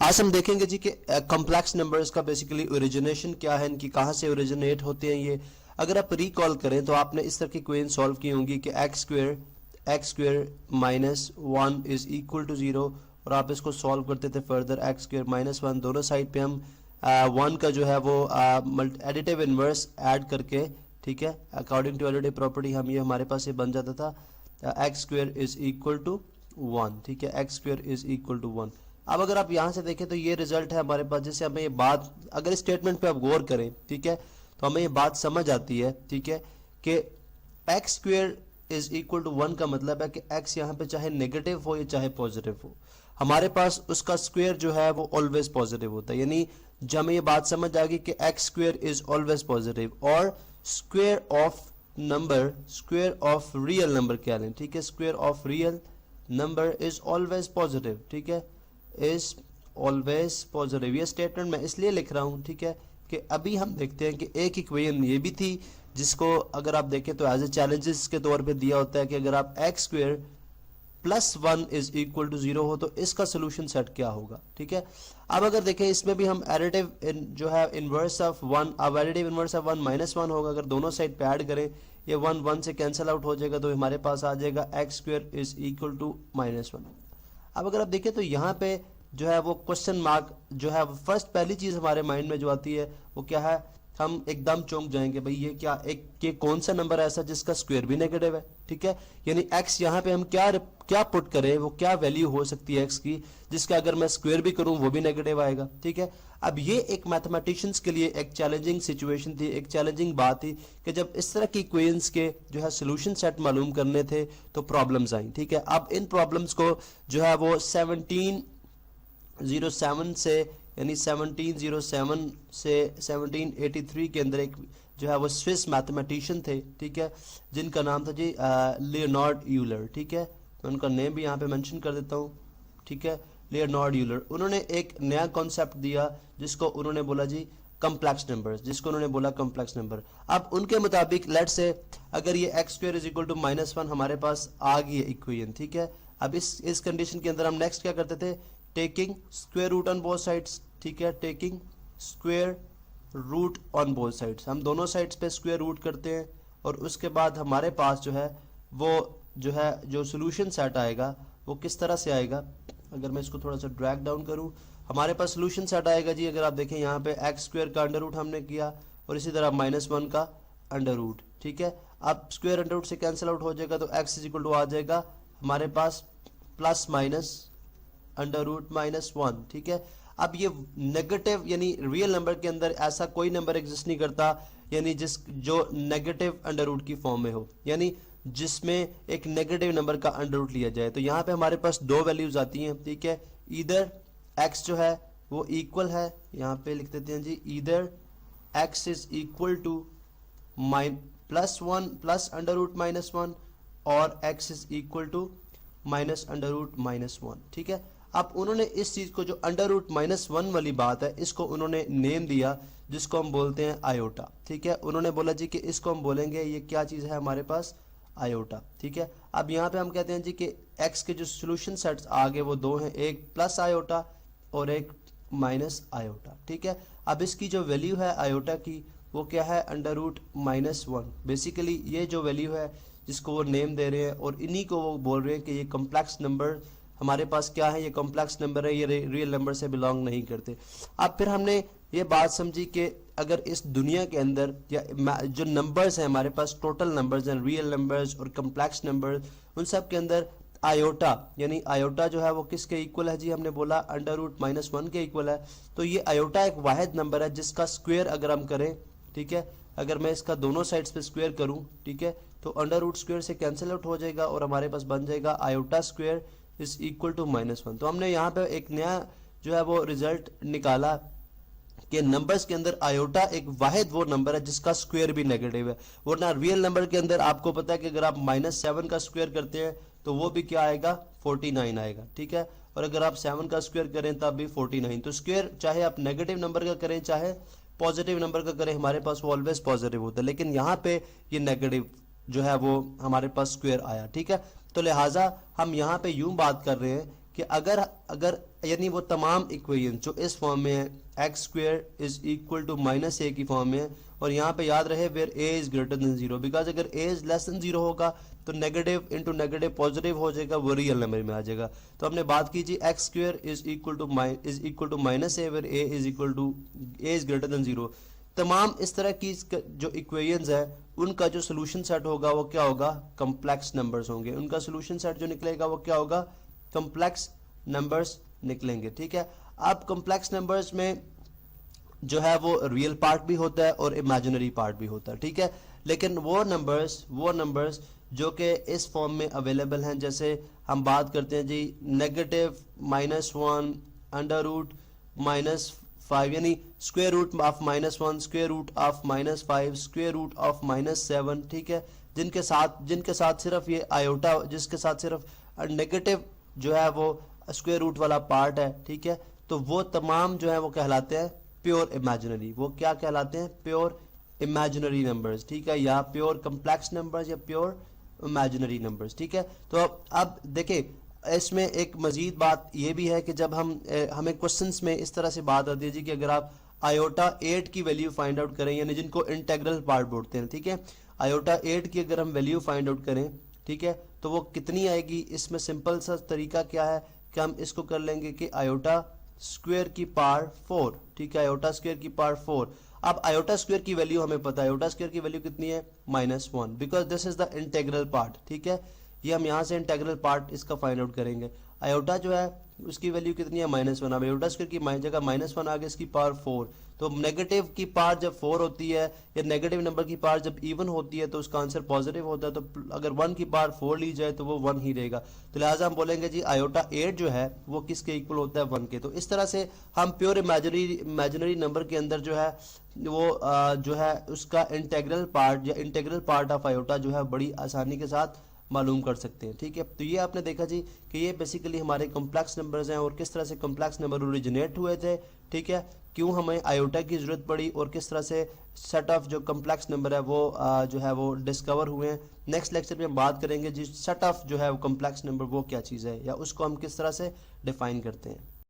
आज हम देखेंगे जी कि कॉम्प्लेक्स नंबर्स का बेसिकली ओरिजिनेशन क्या है, इनकी कहाँ से ओरिजिनेट होते हैं ये। अगर आप रिकॉल करें तो आपने इस तरह की क्वेश्चन सॉल्व की होंगी कि x square minus one is equal to zero, और आप इसको सॉल्व करते थे further X square minus one, दोनों साइड पे हम वन का जो है वो एडिटिव इनवर्स ऐड करके, ठीक है, अकॉर्डिंग टू एडिटिव प्रॉपर्टी हम ये हमारे पास ये बन जाता था X square is equal to one, ठीक है, x square is equal to one. अब अगर आप यहां से देखें तो ये रिजल्ट है हमारे पास, जैसे हमें ये बात अगर इस स्टेटमेंट पे आप गौर करें, ठीक है, तो हमें ये बात समझ आती है, ठीक है, कि x square is equal to one का मतलब है कि एक्स यहाँ पे चाहे नेगेटिव हो या चाहे पॉजिटिव हो, हमारे पास उसका स्क्वेयर जो है वो ऑलवेज पॉजिटिव होता है। यानी जब हमें ये बात समझ आ गई कि x square is always positive, और square of number, square of real number क्या लें, ठीक है, square of real number is always positive, ठीक है, इज ऑलवेज पॉजिटिव। ये स्टेटमेंट मैं इसलिए लिख रहा हूं, ठीक है, कि अभी हम देखते हैं कि एक इक्वेशन ये भी थी जिसको अगर आप देखें तो एज ए चैलेंजेस के तौर पे दिया होता है कि अगर आप X square plus one is equal to zero हो तो इसका सोल्यूशन सेट क्या होगा, ठीक है। अब अगर देखें इसमें भी हम एडिटिव जो है इनवर्स ऑफ वन, अब additive inverse of one minus one होगा, अगर दोनों साइड पे ऐड करें ये वन वन से कैंसिल आउट हो जाएगा, तो हमारे पास आ जाएगा X square is equal to minus one. अब अगर आप देखें तो यहाँ पे जो है वो क्वेश्चन मार्क जो है फर्स्ट पहली चीज हमारे माइंड में जो आती है वो क्या है, हम एकदम चौंक जाएंगे भाई ये क्या, एक ये कौन सा नंबर है ऐसा जिसका स्क्वायर भी नेगेटिव है, ठीक है। यानी x यहाँ पे हम क्या पुट करें, वो क्या वैल्यू हो सकती है x की जिसका अगर मैं स्क्वायर भी करूं वो भी नेगेटिव आएगा, ठीक है। अब ये एक मैथमेटिशियंस के लिए एक चैलेंजिंग सिचुएशन थी, एक चैलेंजिंग बात थी कि जब इस तरह की इक्वेशंस के जो है सोल्यूशन सेट मालूम करने थे तो प्रॉब्लम्स आई, ठीक है। अब इन प्रॉब्लम्स को जो है वो 1707 से यानी 1707 से 1783 के अंदर एक जो है वो स्विस मैथमेटिशियन थे, ठीक है, जिनका नाम था जी लियोनार्ड यूलर, ठीक है, मैं उनका नेम भी यहाँ पे मेंशन कर देता हूँ, ठीक है, लियोनार्ड यूलर। उन्होंने एक नया कॉन्सेप्ट दिया जिसको उन्होंने बोला जी कॉम्प्लेक्स नंबर्स, जिसको उन्होंने बोला कॉम्प्लेक्स नंबर। अब उनके मुताबिक लेट्स से अगर ये X square is equal to minus one हमारे पास आ गई है इक्वेशन, ठीक है। अब इस कंडीशन के अंदर हम नेक्स्ट क्या करते थे, taking square root on both sides, ठीक है, taking square root on both sides, हम दोनों साइड्स पे स्क्वायर रूट करते हैं, और उसके बाद हमारे पास जो है वो जो है जो सोल्यूशन सेट आएगा वो किस तरह से आएगा। अगर मैं इसको थोड़ा सा ड्रैग डाउन करूं, हमारे पास सोल्यूशन सेट आएगा जी, अगर आप देखें यहाँ पे एक्स स्क्वायर का अंडर रूट हमने किया और इसी तरह माइनस वन का अंडर रूट, ठीक है। अब स्क्वायर अंडर रूट से कैंसिल आउट हो जाएगा तो एक्स इज इक्वल टू आ जाएगा हमारे पास plus minus under root minus one, ठीक है। अब ये नेगेटिव यानी रियल नंबर के अंदर ऐसा कोई नंबर एग्जिस्ट नहीं करता यानी जो नेगेटिव अंडर रूट की फॉर्म में हो, यानी जिसमें एक नेगेटिव नंबर का अंडर रूट लिया जाए। तो यहाँ पे हमारे पास दो वैल्यूज आती हैं, ठीक है, इधर x जो है वो इक्वल है, यहाँ पे लिख देते हैं जी इधर x is equal to plus one plus under root minus one, और x is equal to minus under root minus one, ठीक है। अब उन्होंने इस चीज को जो अंडर रूट माइनस वन वाली बात है इसको उन्होंने नेम दिया जिसको हम बोलते हैं आयोटा, ठीक है। उन्होंने बोला जी कि इसको हम बोलेंगे ये क्या चीज है हमारे पास, आयोटा, ठीक है। अब यहाँ पे हम कहते हैं जी कि x के जो सोल्यूशन सेट्स आगे वो दो हैं, एक प्लस आयोटा और एक माइनस आयोटा, ठीक है। अब इसकी जो वैल्यू है आयोटा की वो क्या है, under root minus one. Basically ये जो वैल्यू है जिसको वो नेम दे रहे हैं और इन्हीं को वो बोल रहे हैं कि ये कॉम्प्लेक्स नंबर हमारे पास क्या है, ये कॉम्प्लेक्स नंबर है, ये रियल नंबर से बिलोंग नहीं करते। अब फिर हमने ये बात समझी कि अगर इस दुनिया के अंदर या जो नंबर्स हैं हमारे पास, टोटल नंबर्स हैं, रियल नंबर्स और कॉम्प्लेक्स नंबर्स, उन सब के अंदर आयोटा यानी आयोटा जो है वो किसके इक्वल है जी, हमने बोला अंडर रूट माइनस वन के इक्वल है। तो ये आयोटा एक वाहिद नंबर है जिसका स्क्वायर अगर हम करें, ठीक है, अगर मैं इसका दोनों साइड्स पे स्क्वायर करूं, ठीक है, तो अंडर रूट स्क्वायर से कैंसिल आउट हो जाएगा और हमारे पास बन जाएगा iota square is equal to minus one. तो हमने यहाँ पे एक नया जो है वो रिजल्ट निकाला कि नंबर्स के अंदर आयोटा एक वाहिद वो नंबर है जिसका स्क्वायर भी नेगेटिव है, वरना रियल नंबर के अंदर आपको पता है कि अगर आप माइनस सेवन का स्क्वायर करते हैं तो वो भी क्या आएगा, 49 आएगा, ठीक है। और अगर आप 7 का स्क्वायर करें तब भी 49। तो स्क्वायर चाहे आप नेगेटिव नंबर का करें चाहे पॉजिटिव नंबर का करें हमारे पास वो ऑलवेज पॉजिटिव होता है, लेकिन यहाँ पे ये नेगेटिव जो है वो हमारे पास स्क्वायर आया, ठीक है। तो लिहाजा हम यहाँ पे यूं बात कर रहे हैं कि अगर अगर यानी वो तमाम इक्वेशन जो इस फॉर्म में है x square is equal to minus a की फॉर्म में है, और यहाँ पे याद रहे where a is greater than zero, because अगर a is less than zero होगा तो नेगेटिव इंटू नेगेटिव पॉजिटिव हो जाएगा, वो रियल नंबर में आ जाएगा। तो हमने बात की जी x square is equal to minus a where a is equal to a is greater than zero. तमाम इस तरह की जो इक्वेशंस है उनका जो सोल्यूशन सेट होगा वो क्या होगा, कॉम्प्लेक्स नंबर्स होंगे। उनका सोल्यूशन सेट जो निकलेगा वो क्या होगा, कॉम्प्लेक्स नंबर्स निकलेंगे। ठीक है, अब कॉम्प्लेक्स नंबर्स में जो है वो रियल पार्ट भी होता है और इमेजिनरी पार्ट भी होता है। ठीक है, लेकिन वो नंबर्स जो कि इस फॉर्म में अवेलेबल हैं, जैसे हम बात करते हैं जी नेगेटिव -1 अंडर रूट -5 यानी square root of -1 square root of -5 square root of -7। ठीक है, जिनके साथ सिर्फ ये आयोटा, जिसके साथ सिर्फ नेगेटिव जो है वो स्क्वायर रूट वाला पार्ट है। ठीक है, तो वो तमाम जो है वो कहलाते हैं प्योर इमेजिनरी। वो क्या कहलाते हैं, प्योर इमेजिनरी नंबर्स। ठीक है, या प्योर कॉम्प्लेक्स नंबर्स या प्योर इमेजिनरी नंबर्स। ठीक है, तो अब देखें इसमें एक मजीद बात ये भी है कि जब हमें क्वेश्चंस में इस तरह से बात आती है जी कि अगर आप आयोटा 8 की वैल्यू फाइंड आउट करें, यानी जिनको इंटेग्रल पार्ट बोलते हैं। ठीक है, आयोटा 8 की अगर हम वैल्यू फाइंड आउट करें, ठीक है, तो वो कितनी आएगी। इसमें सिंपल सा तरीका क्या है कि हम इसको कर लेंगे कि आयोटा स्क्वायर की पावर 4। ठीक है, आयोटा स्क्वायर की पावर 4। अब आयोटा स्क्वायर की वैल्यू हमें पता है, आयोटा स्क्वायर की वैल्यू कितनी है, -1, because this is the integral part. ठीक है, ये हम यहाँ से इंटेग्रल पार्ट इसका फाइंड आउट करेंगे। आयोटा जो है उसकी वैल्यू कितनी है, -1। अब आयोटा स्क्वायर की जगह -1 आ गया, इसकी पावर 4। तो नेगेटिव की पावर जब 4 होती है या नेगेटिव नंबर की पावर जब इवन होती है तो उसका आंसर पॉजिटिव होता है। तो अगर 1 की पावर 4 ली जाए तो वो 1 ही रहेगा। तो लिहाजा हम बोलेंगे जी आयोटा 8 जो है वो किसके इक्वल होता है, 1 के। तो इस तरह से हम प्योर इमेजिनरी नंबर के अंदर जो है वो जो है उसका इंटेग्रल पार्ट या इंटेग्रल पार्ट ऑफ आयोटा जो है बड़ी आसानी के साथ मालूम कर सकते हैं। ठीक है, तो ये आपने देखा जी कि ये बेसिकली हमारे कॉम्प्लेक्स नंबर्स हैं और किस तरह से कॉम्प्लेक्स नंबर ओरिजिनेट हुए थे। ठीक है, क्यों हमें आयोटा की ज़रूरत पड़ी और किस तरह से सेट ऑफ जो कॉम्प्लेक्स नंबर है वो जो है वो डिस्कवर हुए हैं। नेक्स्ट लेक्चर में हम बात करेंगे जी सेट ऑफ जो है वो कॉम्प्लेक्स नंबर वो क्या चीज़ है या उसको हम किस तरह से डिफाइन करते हैं।